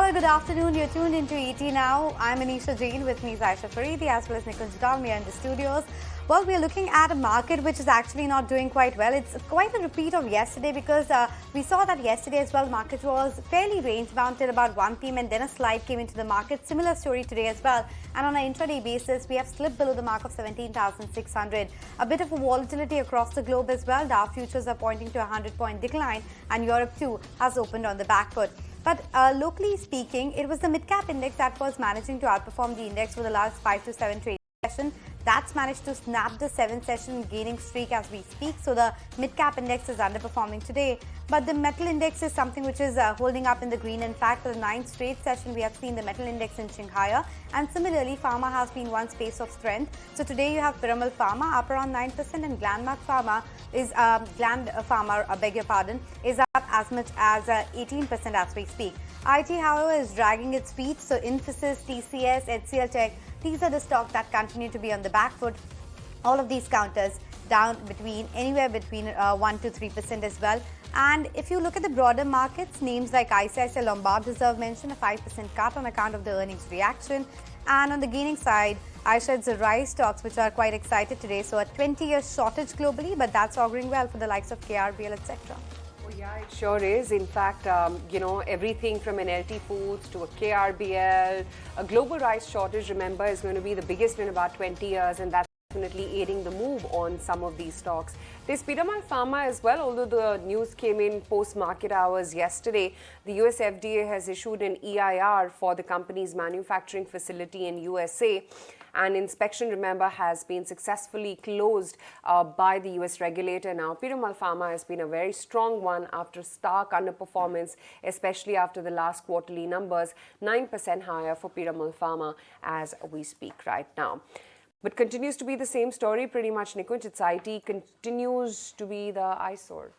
Well, good afternoon. You're tuned into ET now. I'm Anisha Jain. With me is Aisha Faridi as well as Nikunj Dalmia in the studios. Well, we're looking at a market which is actually not doing quite well. It's quite a repeat of yesterday because we saw that yesterday as well. The market was fairly range bound till about 1 p.m. and then a slide came into the market. Similar story today as well. And on an intraday basis, we have slipped below the mark of 17,600. A bit of a volatility across the globe as well. Dow futures are pointing to a 100-point decline, and Europe too has opened on the back foot. But locally speaking, it was the mid-cap index that was managing to outperform the index for the last 5 to 7 trading sessions. That's managed to snap the 7-session gaining streak as we speak. So the mid-cap index is underperforming today. But the metal index is something which is holding up in the green. In fact, for the 9th straight session, we have seen the metal index inching higher. And similarly, pharma has been one space of strength. So today you have Piramal Pharma up around 9% and Glenmark Pharma is is up as much as 18% as we speak. IT, however, is dragging its feet. So Infosys, TCS, HCL Tech, these are the stocks that continue to be on the back foot. All of these counters down anywhere between 1 to 3% as well. And if you look at the broader markets, names like ICICI Lombard deserve mention, a 5% cut on account of the earnings reaction. And on the gaining side, Aisha, it's the rise stocks which are quite excited today. So a 20-year shortage globally, but that's auguring well for the likes of KRBL, etc. Oh, yeah, it sure is. In fact, everything from an LT Foods to a KRBL, a global rice shortage, remember, is going to be the biggest in about 20 years, and that's definitely aiding the move on some of these stocks. There's Piramal Pharma as well, although the news came in post-market hours yesterday. The US FDA has issued an EIR for the company's manufacturing facility in USA. And inspection, remember, has been successfully closed by the US regulator. Now, Piramal Pharma has been a very strong one after stark underperformance, especially after the last quarterly numbers, 9% higher for Piramal Pharma as we speak right now. But continues to be the same story pretty much, Nikunj. Its IT continues to be the eyesore.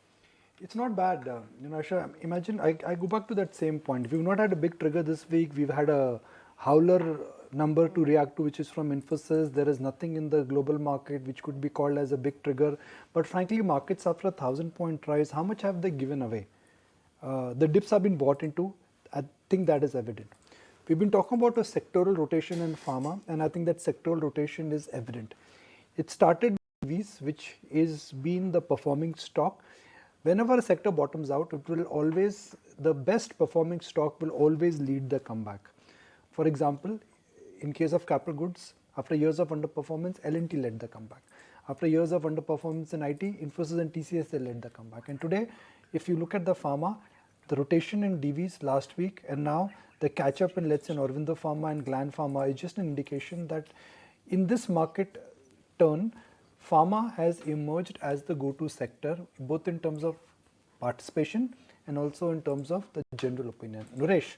It's not bad. Asha, imagine, I go back to that same point. We've not had a big trigger this week. We've had a howler number to react to, which is from Infosys. There is nothing in the global market which could be called as a big trigger. But frankly, markets after a 1,000-point rise, how much have they given away? The dips have been bought into. I think that is evident. We've been talking about a sectoral rotation in pharma, and I think that sectoral rotation is evident. It started with EVs, which is been the performing stock. Whenever a sector bottoms out, it will always, the best performing stock will always lead the comeback. For example, in case of capital goods, after years of underperformance, L&T led the comeback. After years of underperformance in IT, Infosys and TCS, they led the comeback. And today, if you look at the pharma, the rotation in DVs last week and now the catch-up in, let's say, Aurobindo Pharma and Gland Pharma is just an indication that in this market turn, pharma has emerged as the go-to sector, both in terms of participation and also in terms of the general opinion. Nuresh,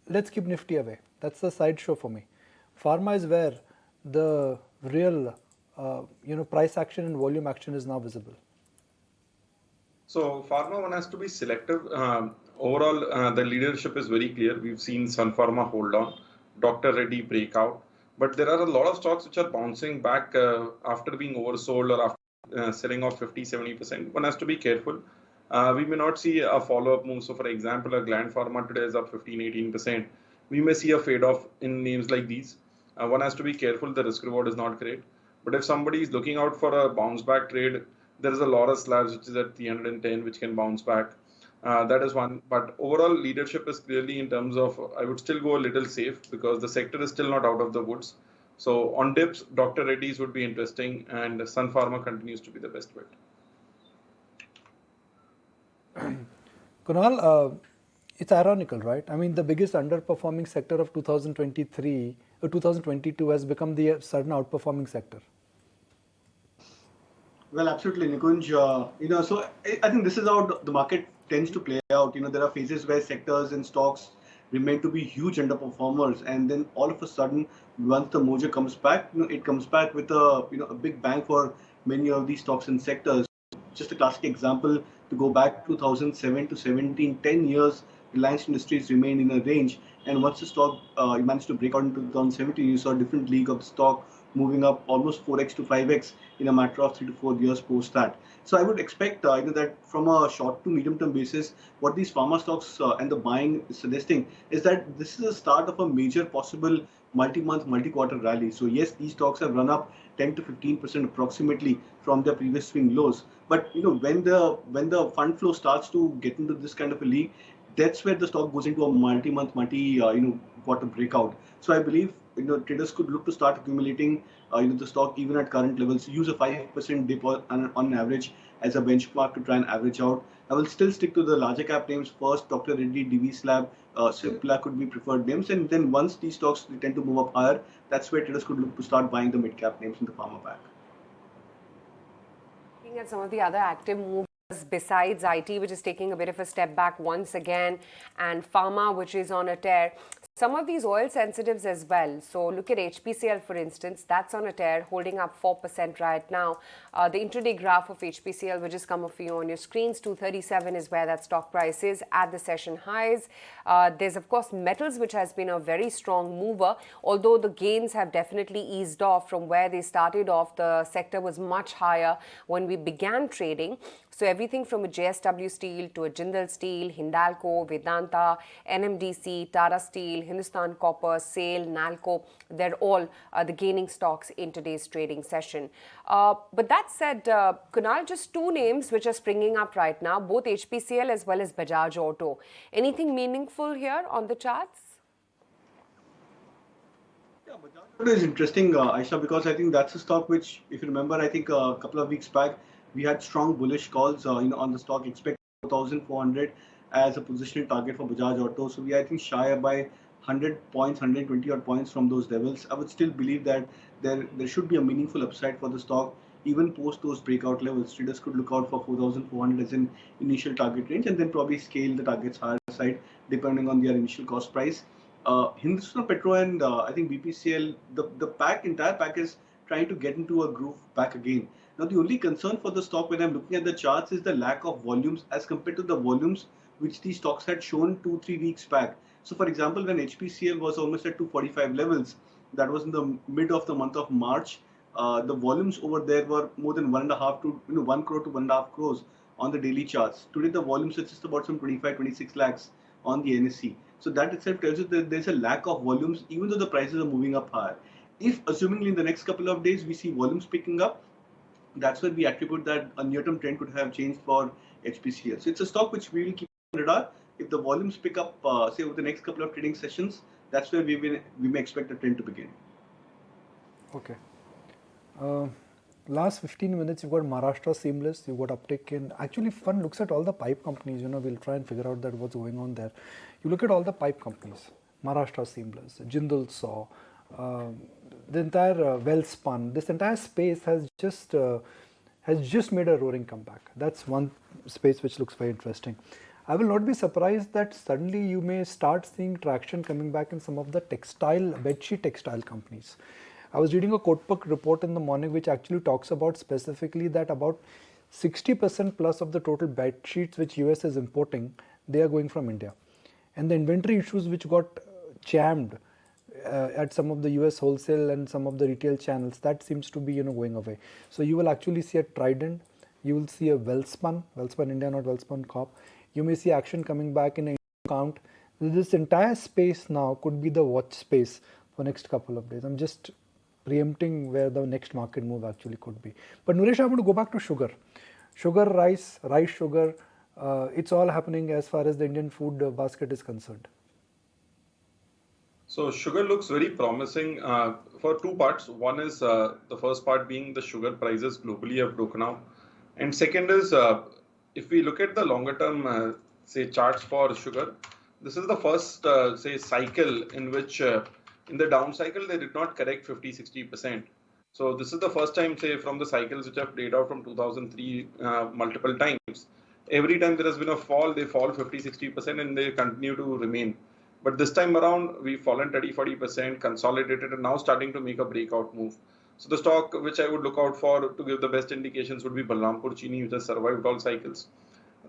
let's keep Nifty away. That's the sideshow for me. Pharma is where the real, price action and volume action is now visible. So pharma, one has to be selective. Overall, the leadership is very clear. We've seen Sun Pharma hold on, Dr. Reddy breakout. But there are a lot of stocks which are bouncing back after being oversold or after selling off 50-70%. One has to be careful. We may not see a follow-up move. So for example, a Gland Pharma today is up 15-18%. We may see a fade off in names like these. One has to be careful. The risk reward is not great. But if somebody is looking out for a bounce back trade, there is a Laurus Labs which is at 310, which can bounce back. That is one. But overall leadership is clearly in terms of, I would still go a little safe because the sector is still not out of the woods. So on dips, Dr. Reddy's would be interesting, and Sun Pharma continues to be the best bet. Kunal, it's ironical, right? I mean, the biggest underperforming sector of 2022 has become the sudden outperforming sector. Well, absolutely, Nikunj. So I think this is how the market tends to play out. There are phases where sectors and stocks remain to be huge underperformers, and then all of a sudden, once the mojo comes back, it comes back with a big bang for many of these stocks and sectors. Just a classic example to go back 2007 to 17, 10 years, Reliance Industries remained in a range, and once the stock managed to break out into 2017, you saw a different league of the stock moving up almost 4x to 5x in a matter of 3 to 4 years post that. So I would expect that from a short to medium term basis, what these pharma stocks and the buying is suggesting is that this is the start of a major possible multi-month, multi-quarter rally. So yes, these stocks have run up 10 to 15% approximately from their previous swing lows. But when the fund flow starts to get into this kind of a league, that's where the stock goes into a multi-month, quarter breakout. So I believe traders could look to start accumulating the stock even at current levels. Use a 5% dip on average as a benchmark to try and average out. I will still stick to the larger cap names first. Dr. Reddy, DV Slab, Cipla could be preferred names, and then once these stocks tend to move up higher, that's where traders could look to start buying the mid cap names in the pharma pack. Looking at some of the other active moves besides IT, which is taking a bit of a step back once again, and pharma, which is on a tear. Some of these oil sensitives as well. So look at HPCL, for instance. That's on a tear, holding up 4% right now. The intraday graph of HPCL, which has come up for you on your screens, 237 is where that stock price is at the session highs. There's, of course, metals, which has been a very strong mover, although the gains have definitely eased off from where they started off. The sector was much higher when we began trading. So everything from a JSW Steel to a Jindal Steel, Hindalco, Vedanta, NMDC, Tata Steel, Hindustan Copper, SAIL, Nalco, they're all the gaining stocks in today's trading session. But that said, Kunal, just two names which are springing up right now, both HPCL as well as Bajaj Auto. Anything meaningful here on the charts? Yeah, Bajaj Auto is interesting, Aisha, because I think that's a stock which, if you remember, I think a couple of weeks back, we had strong bullish calls on the stock, expect 4,400 as a positioning target for Bajaj Auto. So we are, I think, shy by 100 points, 120 odd points from those levels. I would still believe that there should be a meaningful upside for the stock, even post those breakout levels. Traders could look out for 4,400 as an initial target range, and then probably scale the targets higher side depending on their initial cost price. Hindustan Petro and I think BPCL, the entire pack is trying to get into a groove back again. Now, the only concern for the stock when I'm looking at the charts is the lack of volumes as compared to the volumes which these stocks had shown 2-3 weeks back. So, for example, when HPCL was almost at 245 levels, that was in the mid of the month of March, the volumes over there were more than 1.5 to 1 crore to 1.5 crores on the daily charts. Today, the volumes are just about some 25-26 lakhs on the NSE. So that itself tells you that there's a lack of volumes, even though the prices are moving up higher. If, assumingly in the next couple of days, we see volumes picking up, that's where we attribute that a near-term trend could have changed for HPCL. So it's a stock which we will keep on radar. If the volumes pick up, say over the next couple of trading sessions, that's where we may expect a trend to begin. Okay. Last 15 minutes, you've got Maharashtra Seamless, you've got uptick in, actually fun looks at all the pipe companies, we'll try and figure out that what's going on there. You look at all the pipe companies, Maharashtra Seamless, Jindal Saw, the entire Welspun, this entire space has just made a roaring comeback. That's one space which looks very interesting. I will not be surprised that suddenly you may start seeing traction coming back in some of the bedsheet textile companies. I was reading a Kotak report in the morning which actually talks about specifically that about 60% plus of the total bed sheets which US is importing, they are going from India. And the inventory issues which got jammed at some of the US wholesale and some of the retail channels, that seems to be going away. So you will actually see a Trident, you will see a Welspun India, not Welspun Corp. You may see action coming back in a count. This entire space now could be the watch space for next couple of days. I'm just preempting where the next market move actually could be. But Nuresh, I want to go back to sugar. Sugar, rice sugar, it's all happening as far as the Indian food basket is concerned. So sugar looks very promising for two parts. One is the first part being the sugar prices globally have broken out. And second is if we look at the longer term, say charts for sugar, this is the first, say cycle in which in the down cycle, they did not correct 50-60%. So this is the first time, say, from the cycles which have played out from 2003 multiple times. Every time there has been a fall, they fall 50-60% and they continue to remain. But this time around, we've fallen 30-40%, consolidated, and now starting to make a breakout move. So the stock which I would look out for to give the best indications would be Balrampur Chini, which has survived all cycles.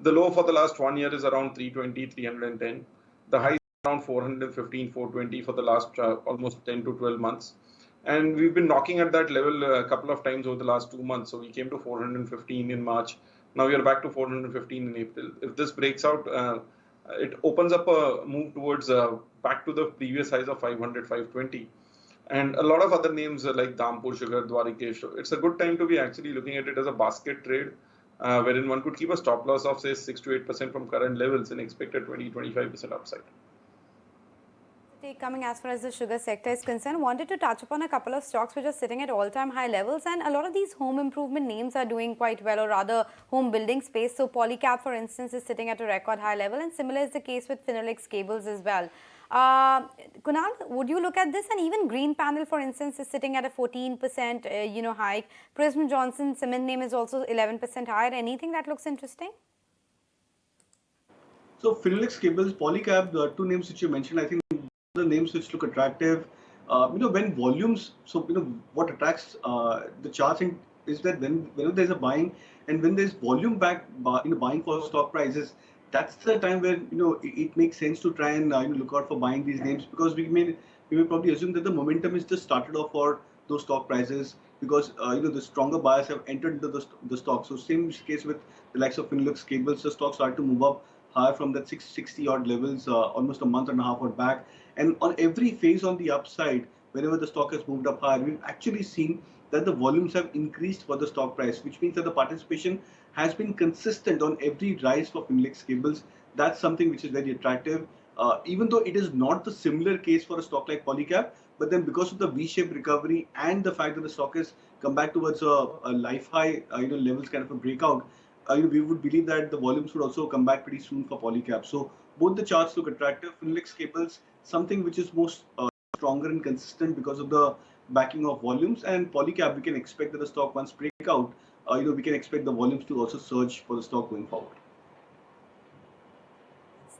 The low for the last 1 year is around 320, 310. The high around 415, 420 for the last almost 10 to 12 months. And we've been knocking at that level a couple of times over the last 2 months. So we came to 415 in March. Now we are back to 415 in April. If this breaks out, it opens up a move towards back to the previous highs of 500, 520. And a lot of other names like Dhampur Sugar, Dwarikesh. So it's a good time to be actually looking at it as a basket trade, wherein one could keep a stop loss of say 6 to 8% from current levels and expect a 20-25% upside. Take coming as far as the sugar sector is concerned, wanted to touch upon a couple of stocks which are sitting at all-time high levels, and a lot of these home improvement names are doing quite well, or rather home building space. So Polycab, for instance, is sitting at a record high level, and similar is the case with Finolex Cables as well. Kunal, would you look at this? And even Green Panel, for instance, is sitting at a 14% hike. Prism Johnson cement name is also 11% higher. Anything that looks interesting? So Finolex Cables, Polycab, the two names which you mentioned, I think the names which look attractive. When volumes, so what attracts the charting is that whenever there's a buying and when there's volume back, buying for stock prices, that's the time where it makes sense to try and look out for buying these names, because we may probably assume that the momentum is just started off for those stock prices, because the stronger buyers have entered into the stock. So same case with the likes of Finolex Cables, the stock started to move up higher from that 660 odd levels almost a month and a half or back. And on every phase on the upside, whenever the stock has moved up higher, we've actually seen that the volumes have increased for the stock price, which means that the participation has been consistent on every rise for Finolex Cables. That's something which is very attractive, even though it is not the similar case for a stock like Polycab. But then because of the V-shaped recovery and the fact that the stock has come back towards a life high levels kind of a breakout, we would believe that the volumes would also come back pretty soon for Polycab. So both the charts look attractive. Finolex Cables, something which is most stronger and consistent because of the backing of volumes, and Polycab, we can expect that the stock once break out, we can expect the volumes to also surge for the stock going forward.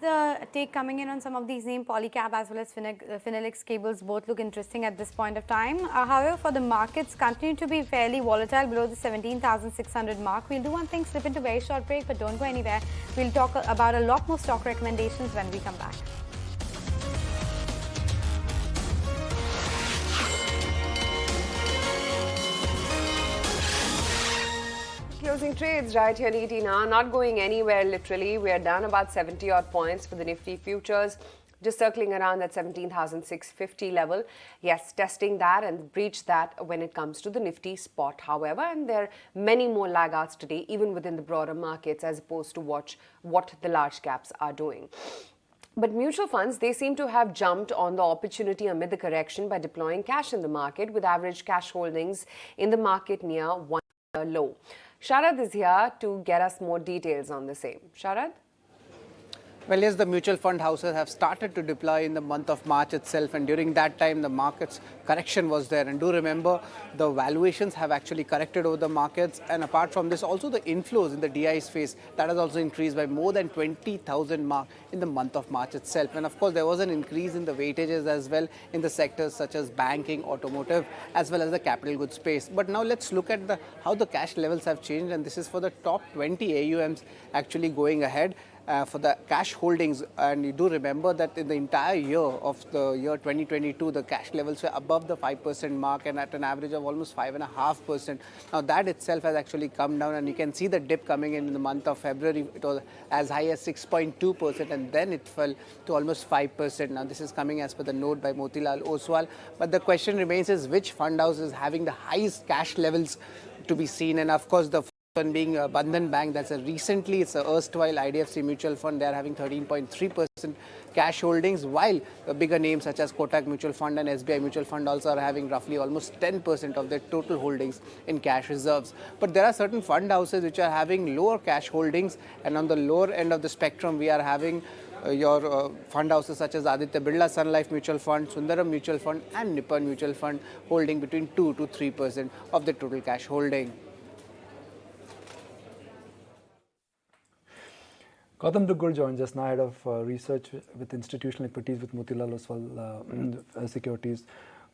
The take coming in on some of these names, Polycab as well as Finolex Cables, both look interesting at this point of time. However, for the markets, continue to be fairly volatile below the 17,600 mark. We'll do one thing, slip into a very short break, but don't go anywhere. We'll talk about a lot more stock recommendations when we come back. Closing trades right here in ET now, not going anywhere literally. We are down about 70 odd points for the Nifty futures, just circling around that 17,650 level. Yes, testing that and breach that when it comes to the Nifty spot, however, and there are many more laggards today, even within the broader markets, as opposed to what the large caps are doing. But mutual funds, they seem to have jumped on the opportunity amid the correction by deploying cash in the market, with average cash holdings in the market near 1 year low. Sharad is here to get us more details on the same. Sharad? Well, yes, the mutual fund houses have started to deploy in the month of March itself, and during that time the market's correction was there. And do remember, the valuations have actually corrected over the markets, and apart from this, also the inflows in the DI space, that has also increased by more than 20,000 mark in the month of March itself. And of course, there was an increase in the weightages as well in the sectors such as banking, automotive, as well as the capital goods space. But now let's look at how the cash levels have changed, and this is for the top 20 AUMs actually going ahead. For the cash holdings, and you do remember that in the entire year of the year 2022, the cash levels were above the 5% mark and at an average of almost 5.5%. Now that itself has actually come down, and you can see the dip coming in the month of February. It was as high as 6.2%, and then it fell to almost 5%. Now this is coming as per the note by Motilal Oswal. But the question remains is which fund house is having the highest cash levels to be seen, and of course the one being Bandhan Bank. It's a erstwhile IDFC mutual fund. They are having 13.3% cash holdings, while the bigger names such as Kotak Mutual Fund and SBI Mutual Fund also are having roughly almost 10% of their total holdings in cash reserves. But there are certain fund houses which are having lower cash holdings, and on the lower end of the spectrum we are having your fund houses such as Aditya Birla Sun Life Mutual Fund, Sundaram Mutual Fund and Nippon Mutual Fund holding between 2 to 3% of the total cash holding. Gautam Duggal joins us now, head of research with institutional equities with Motilal Oswal Securities.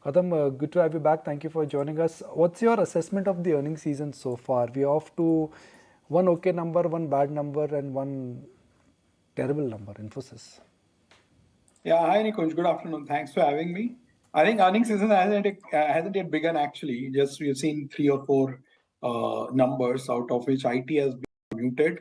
Gautam, good to have you back. Thank you for joining us. What's your assessment of the earnings season so far? We're off to one okay number, one bad number, and one terrible number, Infosys. Yeah, hi Nikunj. Good afternoon. Thanks for having me. I think earnings season hasn't yet begun actually. Just we've seen 3 or 4 numbers, out of which IT has been muted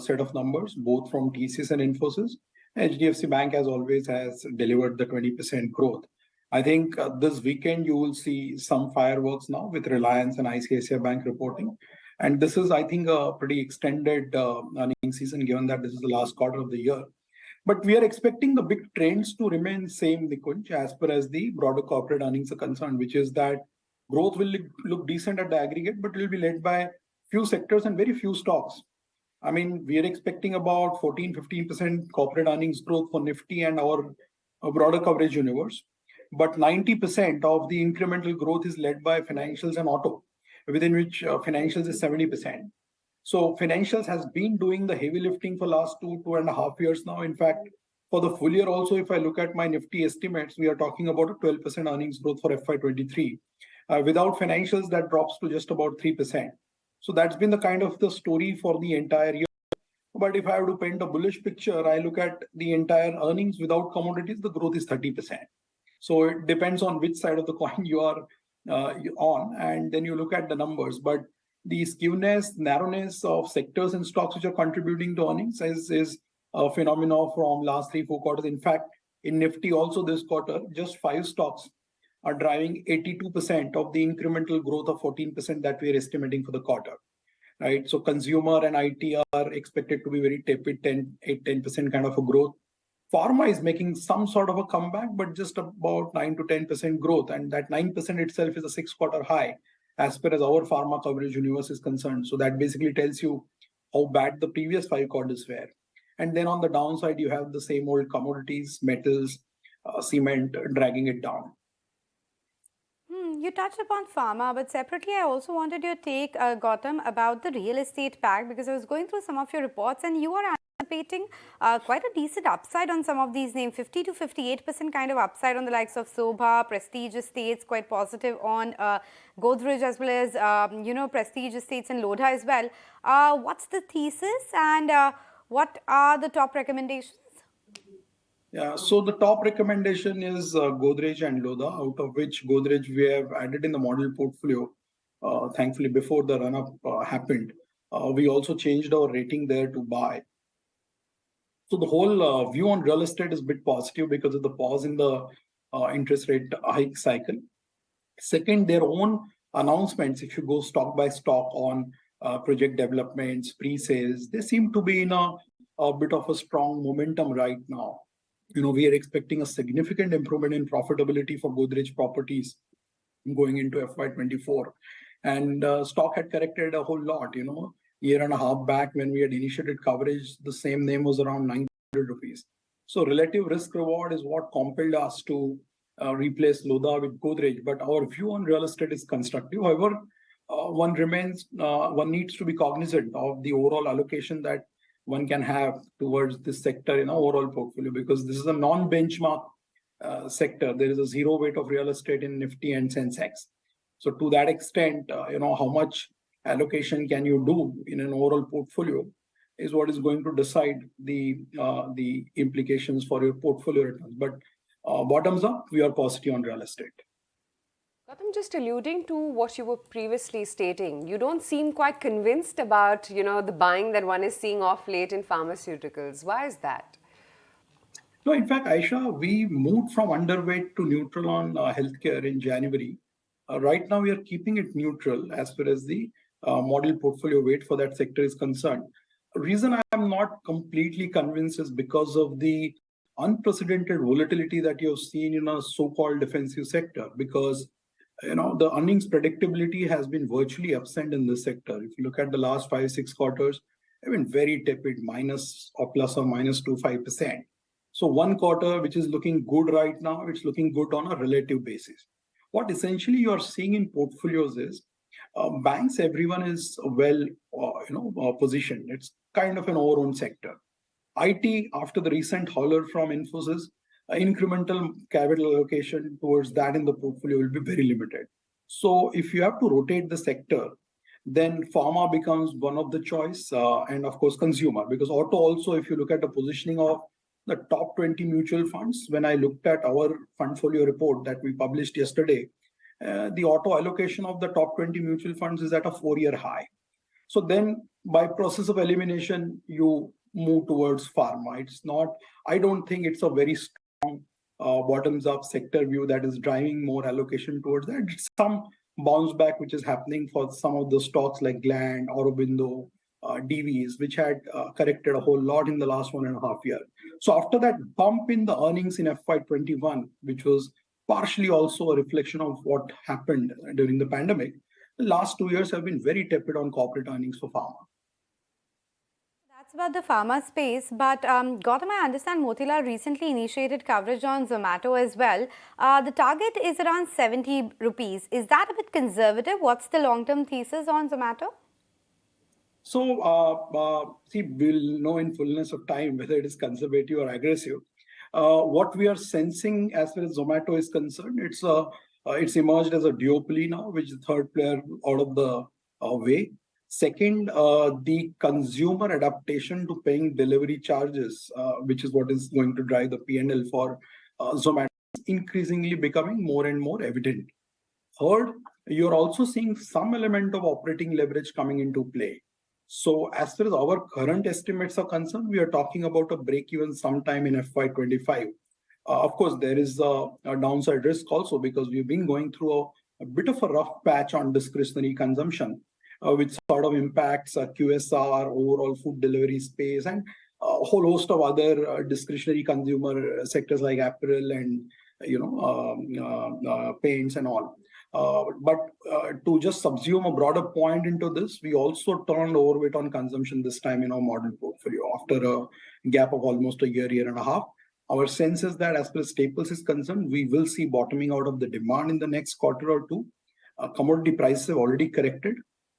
set of numbers, both from TCS and Infosys. HDFC Bank, as always, has delivered the 20% growth. I think this weekend you will see some fireworks now with Reliance and ICICI Bank reporting. And this is, I think, a pretty extended earnings season, given that this is the last quarter of the year. But we are expecting the big trends to remain same, Nikunj, as per as the broader corporate earnings are concerned, which is that growth will look decent at the aggregate, but it will be led by few sectors and very few stocks. I mean, we are expecting about 14-15% corporate earnings growth for Nifty and our broader coverage universe. But 90% of the incremental growth is led by financials and auto, within which financials is 70%. So financials has been doing the heavy lifting for last 2.5 years now. In fact, for the full year also, if I look at my Nifty estimates, we are talking about a 12% earnings growth for FY23. Without financials, that drops to just about 3%. So that's been the kind of the story for the entire year. But if I have to paint a bullish picture, I look at the entire earnings without commodities, the growth is 30%. So it depends on which side of the coin you are on, and then you look at the numbers. But the skewness, narrowness of sectors and stocks which are contributing to earnings is a phenomenon from last 3-4 quarters. In fact, in Nifty also this quarter, just 5 stocks are driving 82% of the incremental growth of 14% that we are estimating for the quarter, right? So consumer and IT are expected to be very tepid, 10% kind of a growth. Pharma is making some sort of a comeback, but just about 9 to 10% growth. And that 9% itself is a 6-quarter high as far as our pharma coverage universe is concerned. So that basically tells you how bad the previous 5 quarters were. And then on the downside, you have the same old commodities, metals, cement dragging it down. You touched upon pharma, but separately, I also wanted your take, Gautam, about the real estate pack, because I was going through some of your reports and you are anticipating quite a decent upside on some of these names, 50 to 58% kind of upside on the likes of Sobha, Prestige Estates, quite positive on Godrej, as well as, Prestige Estates and Lodha as well. What's the thesis and what are the top recommendations? Yeah, so the top recommendation is Godrej and Lodha, out of which Godrej we have added in the model portfolio. Thankfully, before the run-up happened, we also changed our rating there to buy. So the whole view on real estate is a bit positive because of the pause in the interest rate hike cycle. Second, their own announcements, if you go stock by stock on project developments, pre-sales, they seem to be in a bit of a strong momentum right now. We are expecting a significant improvement in profitability for Godrej Properties going into FY24. And stock had corrected a whole lot, year and a half back when we had initiated coverage, the same name was around 900 rupees. So relative risk reward is what compelled us to replace Lodha with Godrej. But our view on real estate is constructive. However, one needs to be cognizant of the overall allocation that one can have towards this sector in our overall portfolio, because this is a non-benchmark sector. There is a zero weight of real estate in Nifty and Sensex. So to that extent, how much allocation can you do in an overall portfolio is what is going to decide the implications for your portfolio returns. But bottoms up, we are positive on real estate. Gautam, just alluding to what you were previously stating, you don't seem quite convinced about, the buying that one is seeing off late in pharmaceuticals. Why is that? No, in fact, Aisha, we moved from underweight to neutral on healthcare in January. Right now, we are keeping it neutral as far as the model portfolio weight for that sector is concerned. The reason I am not completely convinced is because of the unprecedented volatility that you have seen in a so-called defensive sector, because the earnings predictability has been virtually absent in this sector. If you look at the last 5-6 quarters, they've been very tepid, minus or plus or minus 2-5%. So one quarter, which is looking good right now, it's looking good on a relative basis. What essentially you are seeing in portfolios is banks, everyone is well, positioned. It's kind of an over-owned sector. IT, after the recent hauler from Infosys, incremental capital allocation towards that in the portfolio will be very limited. So if you have to rotate the sector, then pharma becomes one of the choice, and of course consumer, because auto also, if you look at the positioning of the top 20 mutual funds, when I looked at our fund folio report that we published yesterday, the auto allocation of the top 20 mutual funds is at a 4-year high. So then by process of elimination, you move towards pharma. It's not, I don't think it's a very strong bottoms up sector view that is driving more allocation towards that. It's some bounce back which is happening for some of the stocks like Gland, Aurobindo, DVs, which had corrected a whole lot in the last 1.5 years. So after that bump in the earnings in FY21, which was partially also a reflection of what happened during the pandemic, the last 2 years have been very tepid on corporate earnings for pharma. That's about the pharma space, but Gautam, I understand Motilal recently initiated coverage on Zomato as well. The target is around 70 rupees. Is that a bit conservative? What's the long-term thesis on Zomato? So, see, we'll know in fullness of time whether it is conservative or aggressive. What we are sensing as far as Zomato is concerned, it's emerged as a duopoly now, which is the third player out of the way. Second, the consumer adaptation to paying delivery charges, which is what is going to drive the P&L for Zomato, is increasingly becoming more and more evident. Third, you're also seeing some element of operating leverage coming into play. So as far as our current estimates are concerned, we are talking about a break-even sometime in FY25. Of course, there is a downside risk also because we've been going through a bit of a rough patch on discretionary consumption, which sort of impacts QSR, overall food delivery space, and a whole host of other discretionary consumer sectors like apparel and paints and all. But to just subsume a broader point into this, we also turned overweight on consumption this time in our model portfolio after a gap of almost a year and a half. Our sense is that as far as staples is concerned, we will see bottoming out of the demand in the next quarter or two. Commodity prices have already corrected,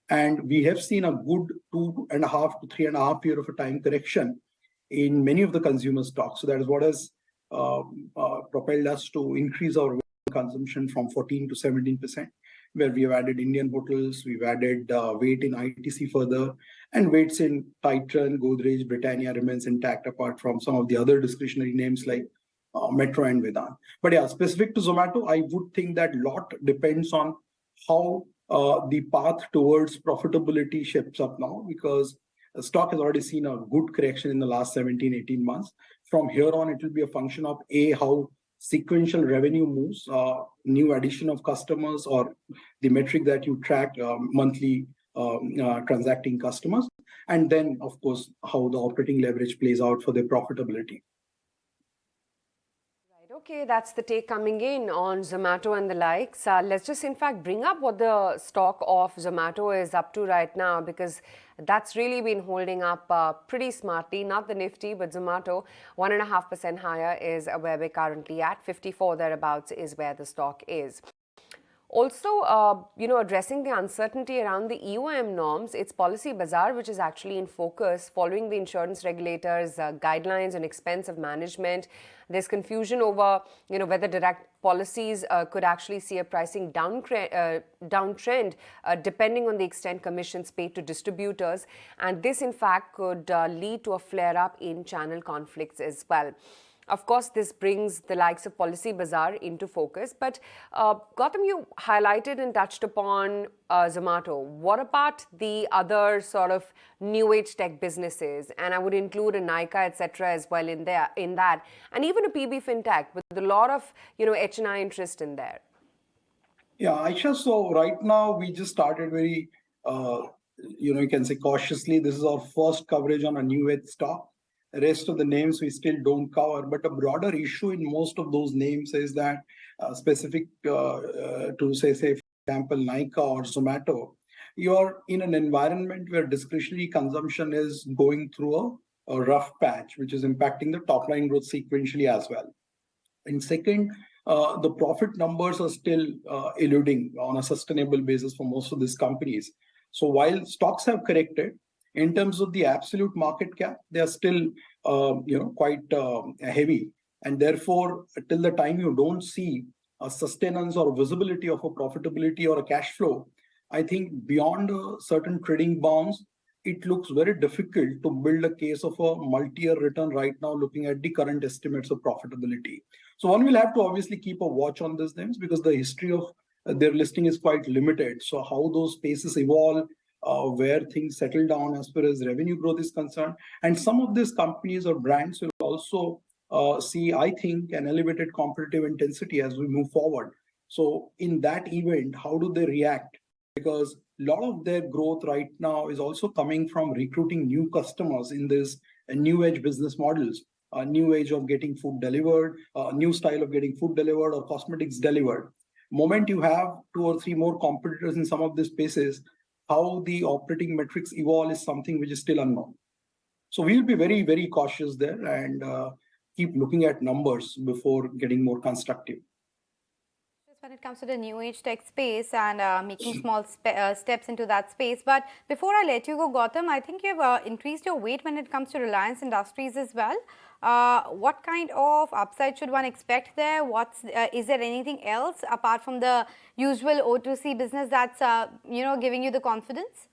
and we have seen a good 2.5 to 3.5 year of a time correction in many of the consumer stocks. So that is what has propelled us to increase our consumption from 14 to 17%, where we have added Indian hotels, we've added weight in ITC further, and weights in Titan, Godrej, Britannia remains intact apart from some of the other discretionary names like Metro and Vedant. But yeah, specific to Zomato, I would think that lot depends on how the path towards profitability shapes up now, because the stock has already seen a good correction in the last 17-18 months. From here on, it will be a function of how sequential revenue moves, new addition of customers, or the metric that you track, monthly transacting customers, and then of course how the operating leverage plays out for their profitability. Okay, that's the take coming in on Zomato and the likes. Let's just in fact bring up what the stock of Zomato is up to right now, because that's really been holding up pretty smartly. Not the Nifty, but Zomato, 1.5% higher is where we're currently at. 54 thereabouts is where the stock is. Also, addressing the uncertainty around the EOM norms, it's Policy Bazaar, which is actually in focus following the insurance regulators' guidelines on expense of management. There's confusion over, whether direct policies could actually see a pricing downtrend depending on the extent commissions paid to distributors. And this, in fact, could lead to a flare-up in channel conflicts as well. Of course, this brings the likes of Policy Bazaar into focus. But Gautam, you highlighted and touched upon Zomato. What about the other sort of new age tech businesses? And I would include a Nykaa, etc. as well in that, and even a PB FinTech with a lot of H&I interest in there. Yeah, Aisha. So right now we just started very, you can say cautiously. This is our first coverage on a new age stock. The rest of the names we still don't cover, but a broader issue in most of those names is that specific to say for example Nykaa or Zomato, you're in an environment where discretionary consumption is going through a rough patch, which is impacting the top line growth sequentially as well. And second, the profit numbers are still eluding on a sustainable basis for most of these companies. So while stocks have corrected, in terms of the absolute market cap, they are still, quite heavy. And therefore, till the time you don't see a sustenance or visibility of a profitability or a cash flow, I think beyond certain trading bounds, it looks very difficult to build a case of a multi-year return right now, looking at the current estimates of profitability. So one will have to obviously keep a watch on these names because the history of their listing is quite limited. So how those spaces evolve, where things settle down as far as revenue growth is concerned. And some of these companies or brands will also see, I think, an elevated competitive intensity as we move forward. So in that event, how do they react? Because a lot of their growth right now is also coming from recruiting new customers in this new age business models, a new age of getting food delivered, a new style of getting food delivered or cosmetics delivered. Moment you have 2 or 3 more competitors in some of these spaces, how the operating metrics evolve is something which is still unknown. So we'll be very, very cautious there and keep looking at numbers before getting more constructive. When it comes to the new age tech space and making small steps into that space. But before I let you go, Gautam, I think you've increased your weight when it comes to Reliance Industries as well. What kind of upside should one expect there? Is there anything else apart from the usual O2C business that's giving you the confidence?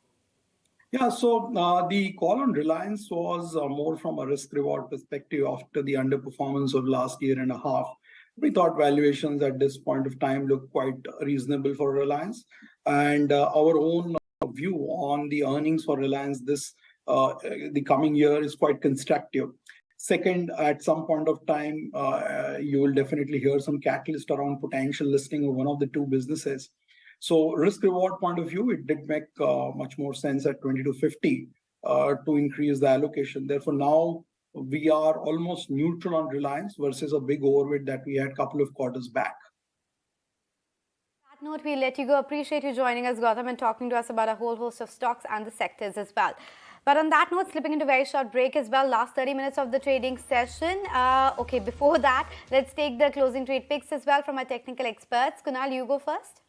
Yeah, so the call on Reliance was more from a risk-reward perspective after the underperformance of last year and a half. We thought valuations at this point of time look quite reasonable for Reliance. And our own view on the earnings for Reliance the coming year is quite constructive. Second, at some point of time, you will definitely hear some catalyst around potential listing of one of the 2 businesses. So risk-reward point of view, it did make much more sense at 20 to 50 to increase the allocation. Therefore, now we are almost neutral on Reliance versus a big overweight that we had a couple of quarters back. On that note, we'll let you go. Appreciate you joining us, Gautam, and talking to us about a whole host of stocks and the sectors as well. But on that note, slipping into a very short break as well, last 30 minutes of the trading session. Okay, before that, let's take the closing trade picks as well from our technical experts. Kunal, you go first.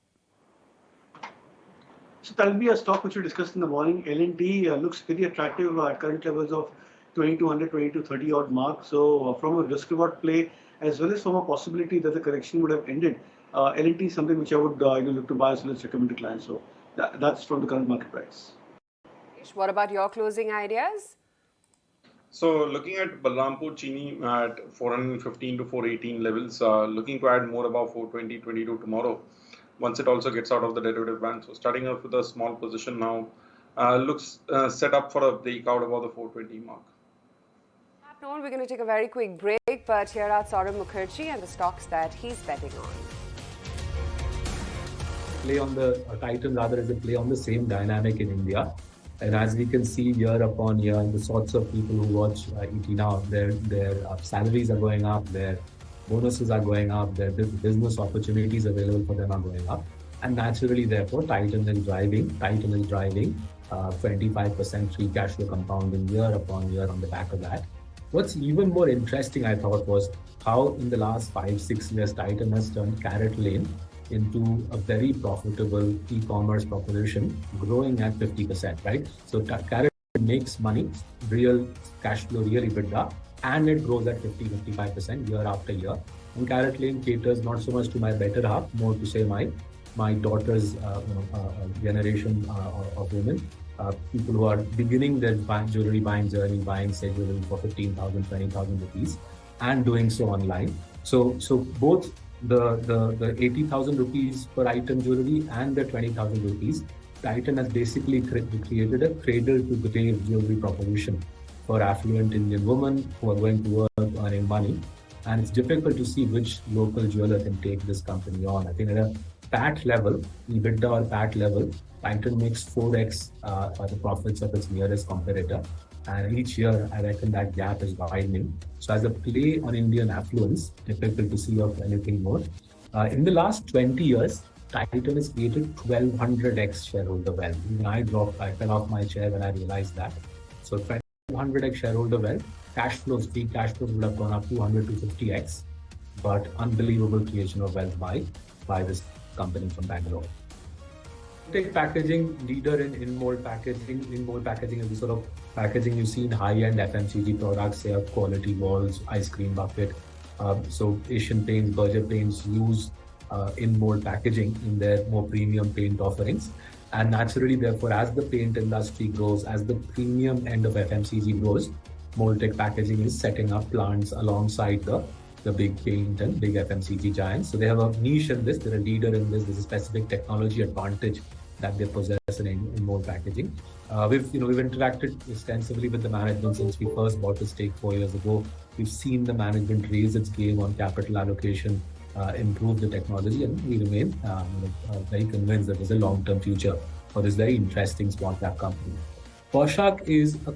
So that'll be a stock which we discussed in the morning. L&T looks very attractive at current levels of 2200, 2230 odd mark. So from a risk reward play, as well as from a possibility that the correction would have ended, L&T is something which I would look to buy as well as recommend to clients. So that's from the current market price. What about your closing ideas? So looking at Balrampur Chini at 415 to 418 levels, looking to add more above 420, 22 tomorrow, once it also gets out of the derivative band. So starting off with a small position now, looks set up for a breakout above the 420 mark. On, we're going to take a very quick break, but here are Saurabh Mukherjee and the stocks that he's betting on. Play on the Titan rather as a play on the same dynamic in India. And as we can see year upon year, the sorts of people who watch ET now, their salaries are going up, their bonuses are going up, their business opportunities available for them are going up. And naturally, therefore, Titan is driving 25% free cash flow compounding year upon year on the back of that. What's even more interesting, I thought, was how in the last 5-6 years, Titan has turned Carrot Lane into a very profitable e-commerce proposition, growing at 50%, right? So Carrot makes money, real cash flow, real EBITDA, and it grows at 50-55% year after year. And Carrot Lane caters not so much to my better half, more to say my daughter's generation of women. People who are beginning their jewelry buying journey, buying say jewelry for 15,000, 20,000 rupees, and doing so online. So both the 80,000 rupees per item jewelry and the 20,000 rupees, Titan has basically created a cradle to grave jewelry proposition for affluent Indian women who are going to work earning money. And it's difficult to see which local jeweler can take this company on. I think at a PAT level, EBITDA or PAT level, Titan makes 4x the profits of its nearest competitor. And each year, I reckon that gap is widening. So as a play on Indian affluence, difficult to see of anything more. In the last 20 years, Titan has created 1200x shareholder wealth. Even I fell off my chair when I realized that. So 1200x shareholder wealth, free cash flows would have gone up 200 to 50x, but unbelievable creation of wealth by this company from Bangalore. Take packaging, leader in mold packaging. In mold packaging is the sort of packaging you see in high-end FMCG products, say quality walls, ice cream bucket. So Asian Paints, Berger Paints use in mold packaging in their more premium paint offerings. And naturally, therefore, as the paint industry grows, as the premium end of FMCG grows, Moltech Packaging is setting up plants alongside the big paint and big FMCG giants. So they have a niche in this, they're a leader in this, there's a specific technology advantage that they possess in mold packaging. We've interacted extensively with the management since we first bought the stake 4 years ago. We've seen the management raise its game on capital allocation, improve the technology, and we remain very convinced that there's a long-term future for this very interesting small cap company. Poshak is a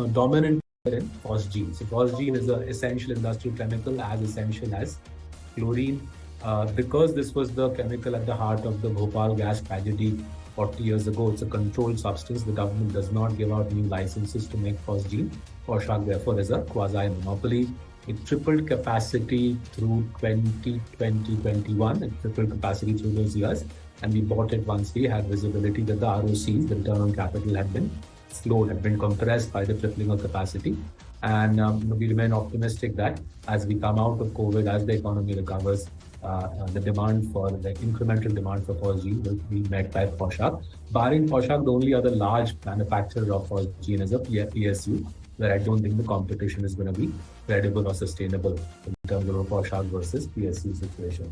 dominant player in phosgene. So phosgene is an essential industrial chemical, as essential as chlorine. Because this was the chemical at the heart of the Bhopal gas tragedy 40 years ago, it's a controlled substance. The government does not give out new licenses to make phosgene. Poshak, therefore, is a quasi-monopoly. It tripled capacity through 2021. It tripled capacity through those years. And we bought it once we had visibility that the ROCs, the return on capital, had been slowed, had been compressed by the tripling of capacity. And we remain optimistic that as we come out of COVID, as the economy recovers, the demand for the incremental demand for phosgene will be met by Poshak. Barring Poshak, the only other large manufacturer of phosgene is a PSU, where I don't think the competition is going to be credible or sustainable in terms of a Poshak versus PSU situation.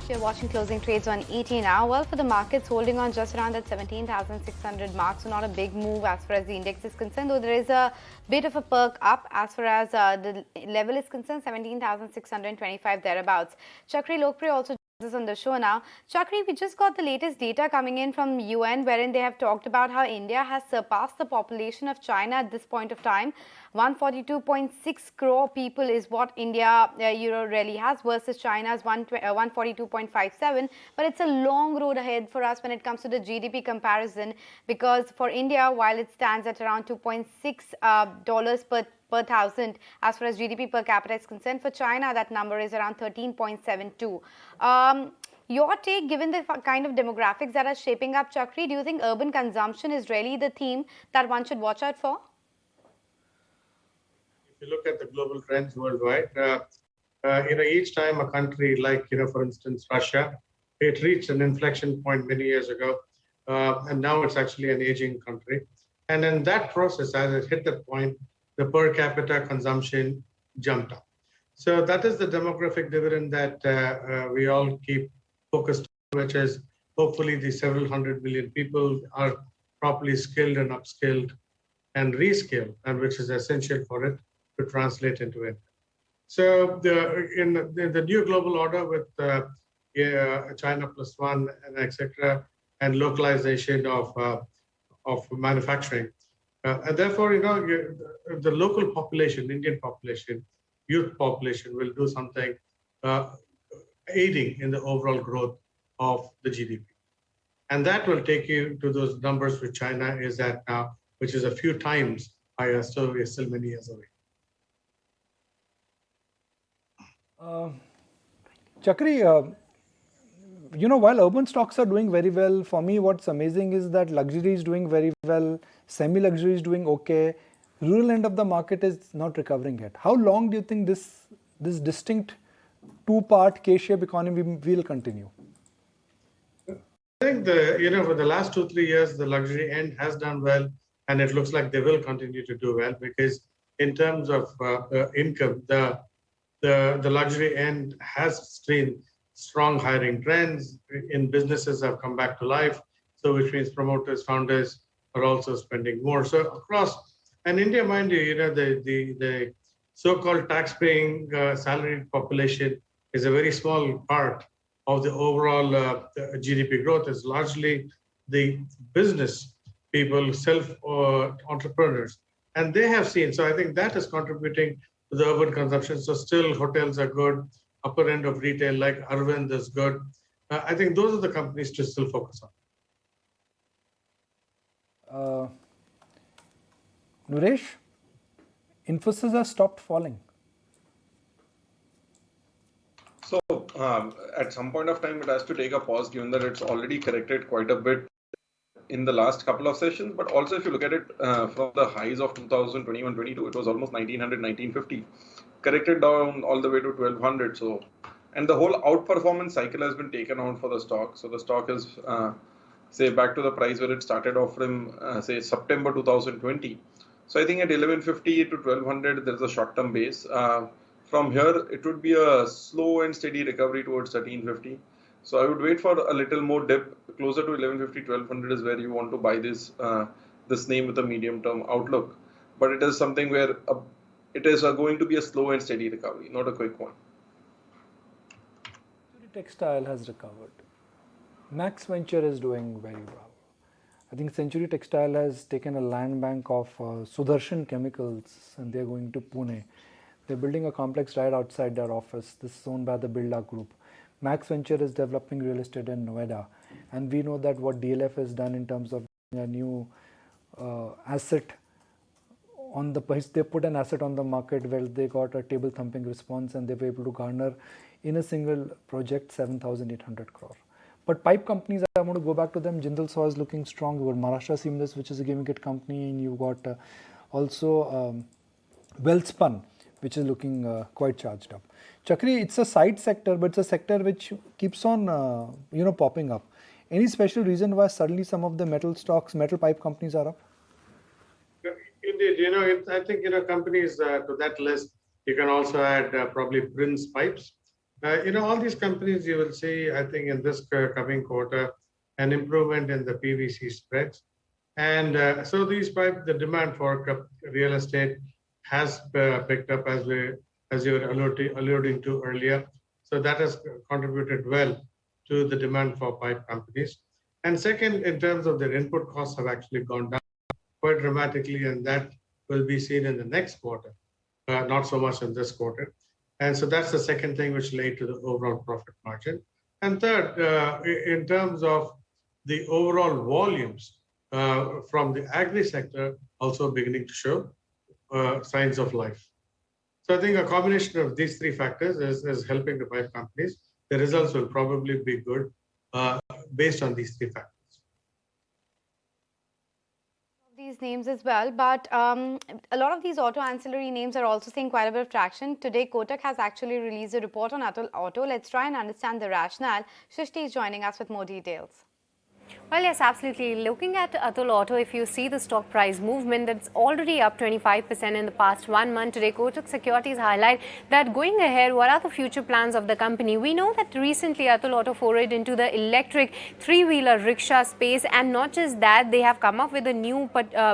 You're watching closing trades on ET now. Well, for the markets, holding on just around that 17,600 mark, so not a big move as far as the index is concerned, though there is a bit of a perk up as far as the level is concerned, 17,625 thereabouts. Chakri Lokpriya also joins us on the show now. Chakri, we just got the latest data coming in from UN, wherein they have talked about how India has surpassed the population of China at this point of time. 142.6 crore people is what India really has versus China's 142.57. But it's a long road ahead for us when it comes to the GDP comparison, because for India, while it stands at around $2.6 per thousand as far as GDP per capita is concerned, for China that number is around 13.72. Your take, given the kind of demographics that are shaping up, Chakri, do you think urban consumption is really the theme that one should watch out for? If you look at the global trends worldwide, each time a country like, for instance, Russia, it reached an inflection point many years ago, and now it's actually an aging country. And in that process, as it hit that point, the per capita consumption jumped up. So that is the demographic dividend that we all keep focused on, which is hopefully the several hundred million people are properly skilled and upskilled and reskilled, and which is essential for it to translate into income. So in the new global order with China plus one and etc., and localization of manufacturing, and therefore the local population, Indian population, youth population will do something aiding in the overall growth of the GDP, and that will take you to those numbers which China is at now, which is a few times higher. So we're still many years away. Chakri, while urban stocks are doing very well, for me what's amazing is that luxury is doing very well, semi-luxury is doing okay, rural end of the market is not recovering yet. How long do you think this distinct two-part K-shaped economy will continue? I think for the last 2-3 years, the luxury end has done well, and it looks like they will continue to do well, because in terms of income, the luxury end has seen strong hiring trends in businesses have come back to life. So which means promoters, founders are also spending more. So across, and India, mind you, the so-called tax-paying salaried population is a very small part of the overall GDP growth. Is largely the business people, self-entrepreneurs, and they have seen. So I think that is contributing to the urban consumption. So still hotels are good, upper end of retail like Arvind is good. I think those are the companies to still focus on. Nuresh, Infosys has stopped falling. So at some point of time, it has to take a pause, given that it's already corrected quite a bit in the last couple of sessions, but also if you look at it from the highs of 2021-22, it was almost 1900, 1950, corrected down all the way to 1200. So, and the whole outperformance cycle has been taken out for the stock. So the stock is say back to the price where it started off from say September 2020. So I think at 1150 to 1200 there is a short-term base. From here it would be a slow and steady recovery towards 1350. So I would wait for a little more dip closer to 1150, 1200 is where you want to buy this this name with a medium-term outlook. But it is something where it is going to be a slow and steady recovery, not a quick one. Textile has recovered. Max Venture is doing very well. I think Century Textile has taken a land bank of Sudarshan Chemicals and they're going to Pune. They're building a complex right outside their office. This is owned by the Birla Group. Max Venture is developing real estate in Noida. And we know that what DLF has done in terms of a new asset on the price, they put an asset on the market where they got a table thumping response and they were able to garner in a single project 7,800 crore. But pipe companies, I want to go back to them. Jindal Saw is looking strong. You've got Maharashtra Seamless, which is a giving it company, and you've got also Welspun, which is looking quite charged up. Chakri, it's a side sector, but it's a sector which keeps on popping up. Any special reason why suddenly some of the metal stocks, metal pipe companies are up? Indeed, I think companies to that list. You can also add probably Prince Pipes. All these companies you will see, I think, in this coming quarter, an improvement in the PVC spreads. And so these pipes, the demand for real estate has picked up as you were alluding to earlier. So that has contributed well to the demand for pipe companies. And second, in terms of their input costs have actually gone down quite dramatically, and that will be seen in the next quarter, not so much in this quarter. And so that's the second thing which led to the overall profit margin. And third, in terms of the overall volumes from the agri sector also beginning to show signs of life. So I think a combination of these three factors is helping the pipe companies. The results will probably be good based on these three factors. These names as well, but a lot of these auto ancillary names are also seeing quite a bit of traction. Today, Kotak has actually released a report on Atul Auto. Let's try and understand the rationale. Shrishti is joining us with more details. Well, yes, absolutely. Looking at Atul Auto, if you see the stock price movement, that's already up 25% in the past 1 month. Today, Kotak Securities highlight that going ahead, what are the future plans of the company? We know that recently Atul Auto forayed into the electric three-wheeler rickshaw space, and not just that, they have come up with a new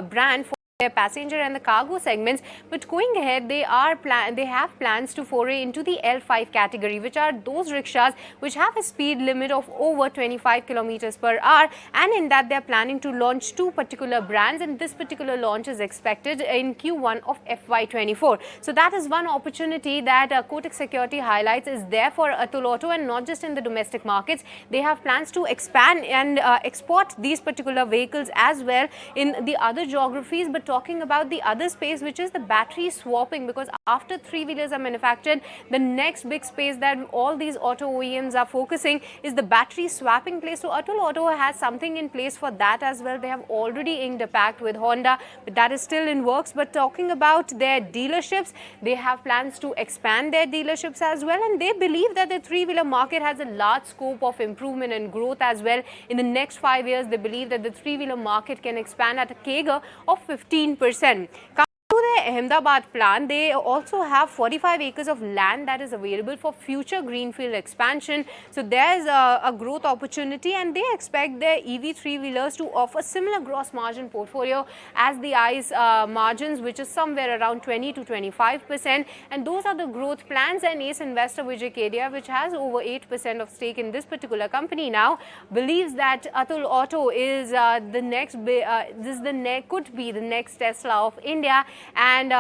brand for their passenger and the cargo segments, but going ahead they have plans to foray into the L5 category, which are those rickshaws which have a speed limit of over 25 kilometers per hour, and in that they are planning to launch 2 particular brands, and this particular launch is expected in Q1 of FY24. So that is one opportunity that Kotak Security highlights is there for Atul Auto, and not just in the domestic markets. They have plans to expand and export these particular vehicles as well in the other geographies. But talking about the other space, which is the battery swapping, because after three-wheelers are manufactured, the next big space that all these auto OEMs are focusing is the battery swapping place. So Atul Auto has something in place for that as well. They have already inked a pact with Honda, but that is still in works. But talking about their dealerships, they have plans to expand their dealerships as well, and they believe that the three-wheeler market has a large scope of improvement and growth as well. In the next 5 years, they believe that the three-wheeler market can expand at a CAGR of 15%. To their Ahmedabad plant, they also have 45 acres of land that is available for future greenfield expansion. So there's a growth opportunity, and they expect their EV three-wheelers to offer similar gross margin portfolio as the ICE margins, which is somewhere around 20 to 25%. And those are the growth plans. And Ace investor Vijay Kedia, which has over 8% of stake in this particular company now, believes that Atul Auto is the next, could be the next Tesla of India. And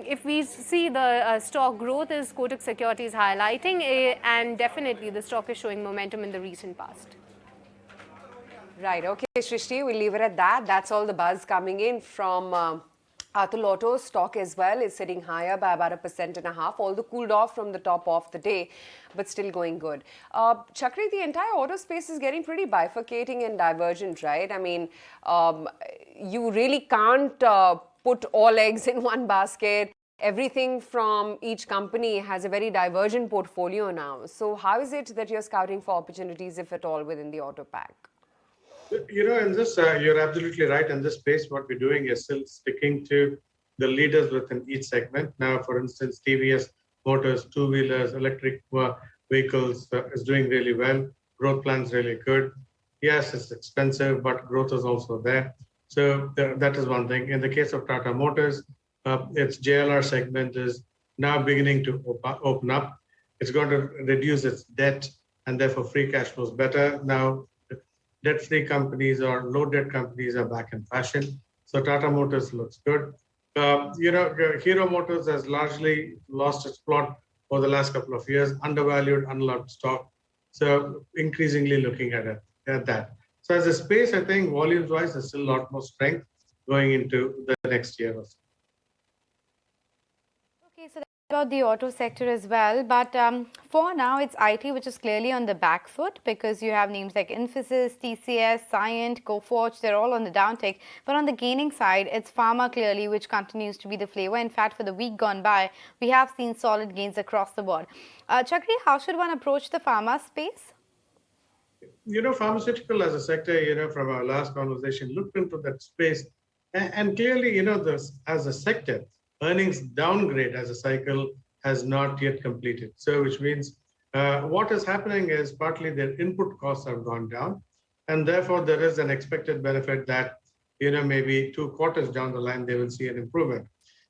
if we see the stock growth is Kotak Securities highlighting, and definitely the stock is showing momentum in the recent past. Right. Okay, Shrishti, we'll leave it at that. That's all the buzz coming in from Atul Auto's stock as well is sitting higher by about 1.5%, although cooled off from the top of the day, but still going good. Chakri, the entire auto space is getting pretty bifurcating and divergent, right? I mean, you really can't put all eggs in one basket. Everything from each company has a very divergent portfolio now. So how is it that you're scouting for opportunities, if at all, within the auto pack? In this, you're absolutely right. In this space, what we're doing is still sticking to the leaders within each segment. Now, for instance, TVS Motors, two-wheelers, electric vehicles is doing really well. Growth plan's really good. Yes, it's expensive, but growth is also there. So that is one thing. In the case of Tata Motors, its JLR segment is now beginning to open up. It's going to reduce its debt, and therefore free cash flow is better. Now, debt-free companies or low-debt companies are back in fashion. So Tata Motors looks good. Hero Motors has largely lost its plot over the last couple of years, undervalued, unloved stock. So increasingly looking at that. So as a space, I think volumes-wise, there's still a lot more strength going into the next year or so. Okay, so that's about the auto sector as well. But for now, it's IT, which is clearly on the back foot because you have names like Infosys, TCS, Cyient, Coforge, they're all on the downtick. But on the gaining side, it's pharma clearly, which continues to be the flavor. In fact, for the week gone by, we have seen solid gains across the board. Chakri, how should one approach the pharma space? Pharmaceutical as a sector, from our last conversation, looked into that space. And clearly, this as a sector, earnings downgrade as a cycle has not yet completed. So which means what is happening is partly their input costs have gone down. And therefore, there is an expected benefit that, maybe 2 quarters down the line, they will see an improvement.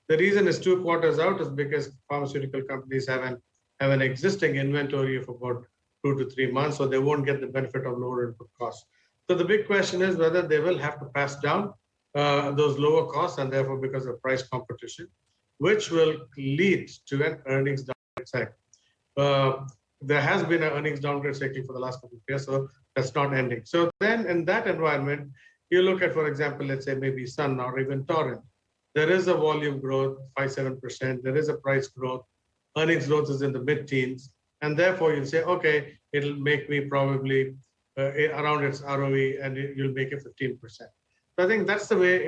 The reason is 2 quarters out is because pharmaceutical companies have an existing inventory of about 2 to 3 months, so they won't get the benefit of lower input costs. So the big question is whether they will have to pass down those lower costs, and therefore because of price competition, which will lead to an earnings downgrade cycle. There has been an earnings downgrade cycle for the last couple of years, so that's not ending. So then in that environment, you look at, for example, let's say maybe Sun or even Torrent. There is a volume growth, 5-7%. There is a price growth. Earnings growth is in the mid-teens. And therefore, you'll say, okay, it'll make me probably around its ROE, and you'll make it 15%. So I think that's the way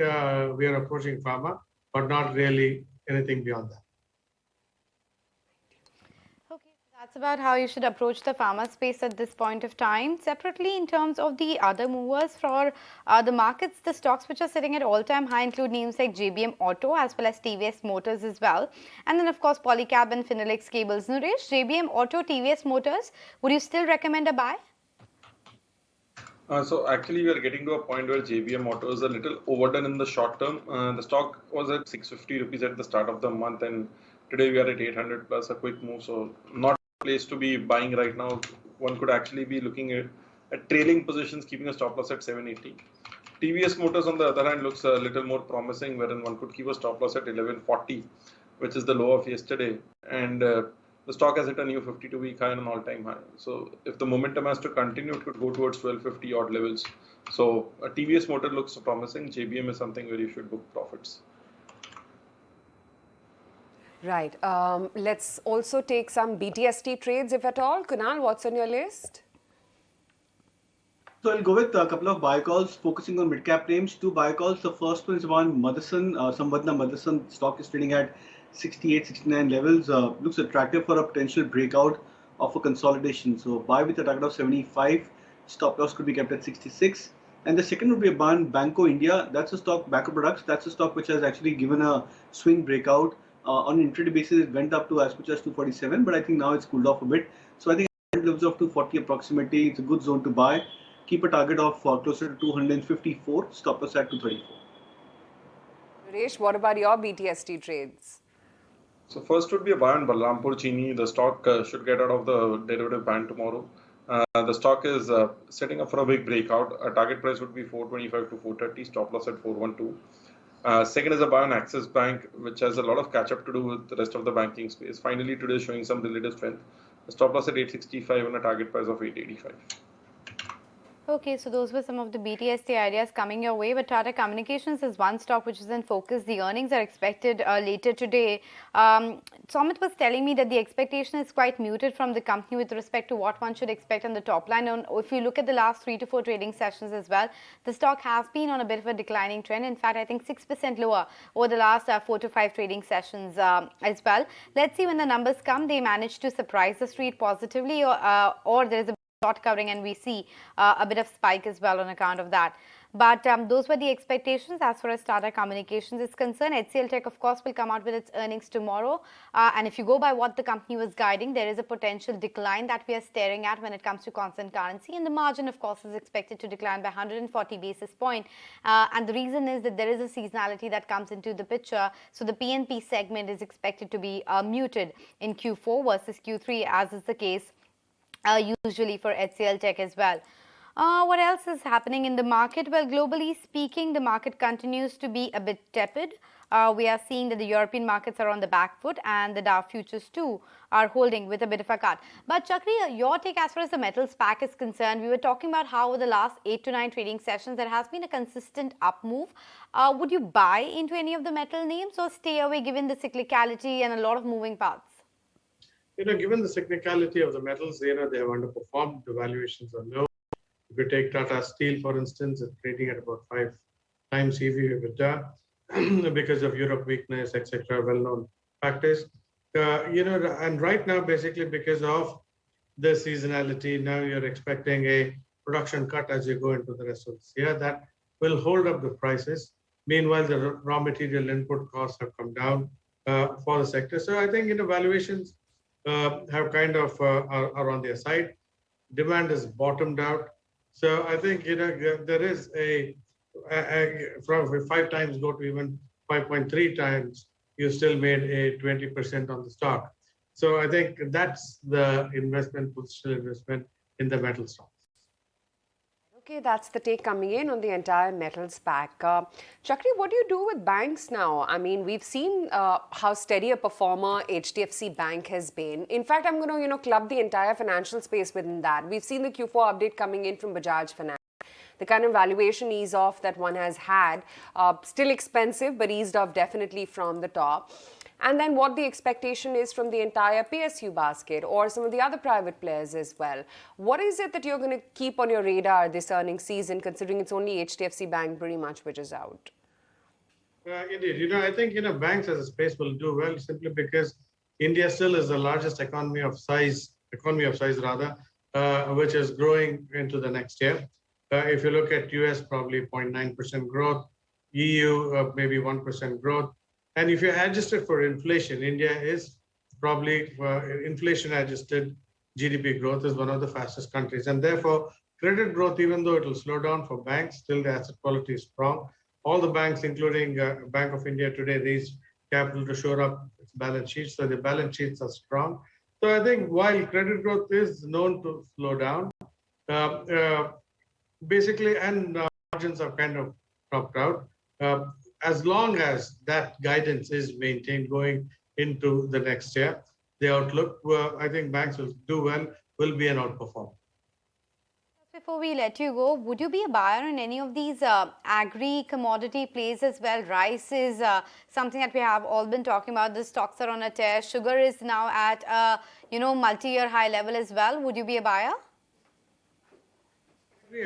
we are approaching pharma, but not really anything beyond that. Okay, that's about how you should approach the pharma space at this point of time. Separately, in terms of the other movers for the markets, the stocks which are sitting at all-time high include names like JBM Auto as well as TVS Motors as well. And then, of course, Polycab and Finolex Cables. Naresh, JBM Auto, TVS Motors, would you still recommend a buy? So actually, we are getting to a point where JBM Auto is a little overdone in the short term. The stock was at 650 rupees at the start of the month, and today we are at 800 plus, a quick move. So not a place to be buying right now. One could actually be looking at trailing positions, keeping a stop loss at 780. TVS Motors, on the other hand, looks a little more promising, wherein one could keep a stop loss at 1140, which is the low of yesterday. And the stock has hit a new 52-week high and an all-time high. So if the momentum has to continue, it could go towards 1250 odd levels. So a TVS Motor looks promising. JBM is something where you should book profits. Right. Let's also take some BTST trades, if at all. Kunal, what's on your list? So I'll go with a couple of buy calls, focusing on mid-cap names. 2 buy calls. The first one is one Motherson. Samvardhana Motherson stock is trading at 68, 69 levels. Looks attractive for a potential breakout of a consolidation. So buy with a target of 75. Stop loss could be kept at 66. And the second would be a Banco India. That's a stock, Banco Products. That's a stock which has actually given a swing breakout. On an intraday basis, it went up to as much as 247, but I think now it's cooled off a bit. So I think levels of 240 approximately, it's a good zone to buy. Keep a target of closer to 254. Stop loss at 234. Naresh, what about your BTST trades? So first would be a buy on Balrampur Chini. The stock should get out of the derivative band tomorrow. The stock is setting up for a big breakout. A target price would be 425 to 430. Stop loss at 412. Second is a buy on Axis Bank, which has a lot of catch up to do with the rest of the banking space. Finally, today is showing some relative strength. The stop loss at 865 and a target price of 885. Okay, so those were some of the BTST ideas coming your way, but Tata Communications is one stock which is in focus. The earnings are expected later today. Somit was telling me that the expectation is quite muted from the company with respect to what one should expect on the top line. And if you look at the last 3 to 4 trading sessions as well, the stock has been on a bit of a declining trend. In fact, I think 6% lower over the last 4 to 5 trading sessions as well. Let's see when the numbers come, they manage to surprise the street positively or there is a short covering and we see a bit of spike as well on account of that. But those were the expectations as far as Tata Communications is concerned. HCL Tech, of course, will come out with its earnings tomorrow. And if you go by what the company was guiding, there is a potential decline that we are staring at when it comes to constant currency. And the margin, of course, is expected to decline by 140 basis points. And the reason is that there is a seasonality that comes into the picture. So the PNP segment is expected to be muted in Q4 versus Q3, as is the case usually for HCL Tech as well. What else is happening in the market? Well, globally speaking, the market continues to be a bit tepid. We are seeing that the European markets are on the back foot and the Dow futures too are holding with a bit of a cut. But Chakri, your take as far as the metals pack is concerned, we were talking about how over the last 8 to 9 trading sessions there has been a consistent up move. Would you buy into any of the metal names or stay away given the cyclicality and a lot of moving parts? Given the cyclicality of the metals, they have underperformed. The valuations are low. If you take Tata Steel, for instance, it's trading at about 5 times EV/EBITDA because of Europe weakness, etc., well-known factors. And right now, basically because of the seasonality, now you're expecting a production cut as you go into the rest of this year. That will hold up the prices. Meanwhile, the raw material input costs have come down for the sector. So I think valuations have kind of are on their side. Demand is bottomed out. So I think there is from 5 times go to even 5.3 times, you still made a 20% on the stock. So I think that's the positional investment in the metal stocks. Okay, that's the take coming in on the entire metals pack. Chakri, what do you do with banks now? I mean, we've seen how steady a performer HDFC Bank has been. In fact, I'm going to, club the entire financial space within that. We've seen the Q4 update coming in from Bajaj Finance. The kind of valuation ease off that one has had, still expensive, but eased off definitely from the top. And then what the expectation is from the entire PSU basket or some of the other private players as well. What is it that you're going to keep on your radar this earnings season, considering it's only HDFC Bank pretty much which is out? Indeed. I think, banks as a space will do well simply because India still is the largest economy of size rather, which is growing into the next year. If you look at US, probably 0.9% growth, EU, maybe 1% growth. And if you adjust it for inflation, India is probably inflation-adjusted GDP growth is one of the fastest countries. And therefore, credit growth, even though it will slow down for banks, still the asset quality is strong. All the banks, including Bank of India today, raised capital to shore up its balance sheets. So the balance sheets are strong. So I think while credit growth is known to slow down, basically, and margins are kind of dropped out. As long as that guidance is maintained going into the next year, the outlook, I think banks will do well, will be an outperformer. Before we let you go, would you be a buyer in any of these agri-commodity plays as well? Rice is something that we have all been talking about. The stocks are on a tear. Sugar is now at a multi-year high level as well. Would you be a buyer?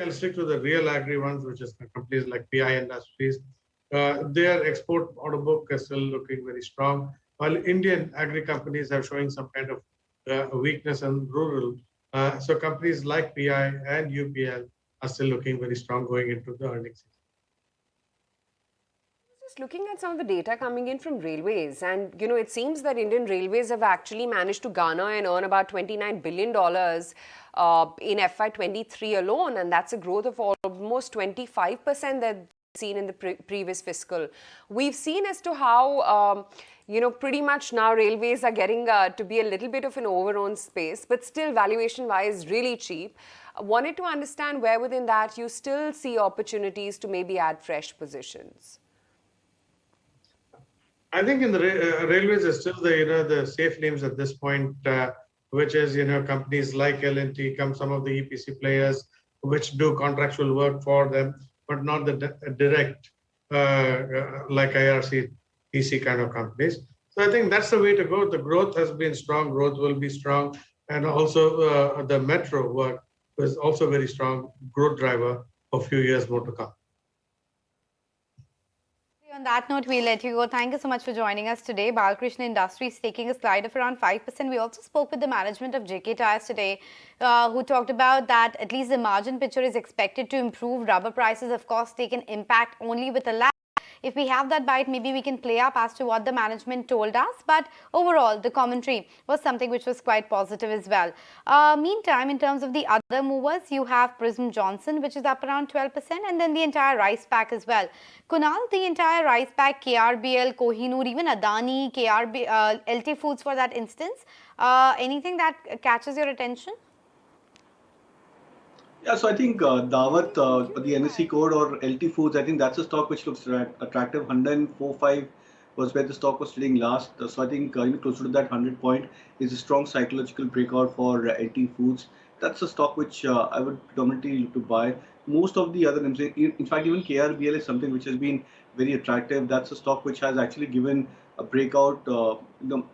I'll stick to the real agri ones, which is companies like PI Industries. Their export order book is still looking very strong, while Indian agri companies are showing some kind of weakness in rural. So companies like PI and UPL are still looking very strong going into the earnings season. Just looking at some of the data coming in from railways, and it seems that Indian Railways have actually managed to garner and earn about $29 billion in FY23 alone, and that's a growth of almost 25% that seen in the previous fiscal. We've seen as to how pretty much now railways are getting to be a little bit of an overowned space, but still valuation wise really cheap. Wanted to understand where within that you still see opportunities to maybe add fresh positions. I think in the railways is still the safe names at this point, which is companies like L&T, some of the EPC players which do contractual work for them, but not the direct like IRC, PC kind of companies. So I think that's the way to go. The growth has been strong, growth will be strong, and also the metro work was also very strong growth driver for a few years more to come. On that note, we'll let you go. Thank you so much for joining us today. Balkrishna Industries taking a slide of around 5%. We also spoke with the management of JK Tyres today, who talked about that at least the margin picture is expected to improve. Rubber prices, of course, take an impact only with a lag. If we have that bite, maybe we can play up as to what the management told us. But overall, the commentary was something which was quite positive as well. Meantime, in terms of the other movers, you have Prism Johnson, which is up around 12%, and then the entire rice pack as well. Kunal, the entire rice pack, KRBL, Kohinoor, even Adani, LT Foods for that instance, anything that catches your attention? Yeah, so I think Dawat, the NSE code or LT Foods, I think that's a stock which looks attractive. 104.5 was where the stock was trading last. So I think closer to that 100 point is a strong psychological breakout for LT Foods. That's a stock which I would predominantly look to buy. Most of the other names, in fact, even KRBL is something which has been very attractive. That's a stock which has actually given a breakout,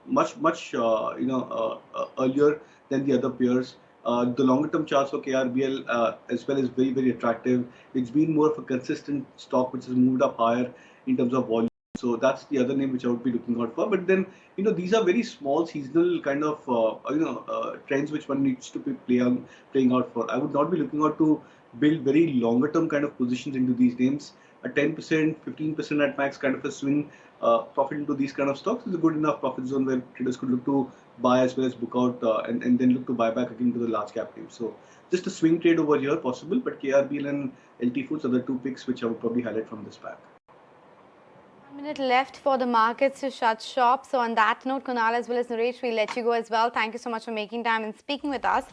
much earlier than the other peers. The longer term charts for KRBL as well is very, very attractive. It's been more of a consistent stock which has moved up higher in terms of volume. So that's the other name which I would be looking out for. But then, these are very small seasonal kind of, trends which one needs to be playing out for. I would not be looking out to build very longer term kind of positions into these names. A 10%, 15% at max kind of a swing profit into these kind of stocks is a good enough profit zone where traders could look to buy as well as book out and then look to buy back again to the large cap names. So just a swing trade over here possible, but KRBL and LT Foods are the two picks which I would probably highlight from this pack. 1 minute left for the markets to shut shop. So on that note, Kunal as well as Naresh, we'll let you go as well. Thank you so much for making time and speaking with us.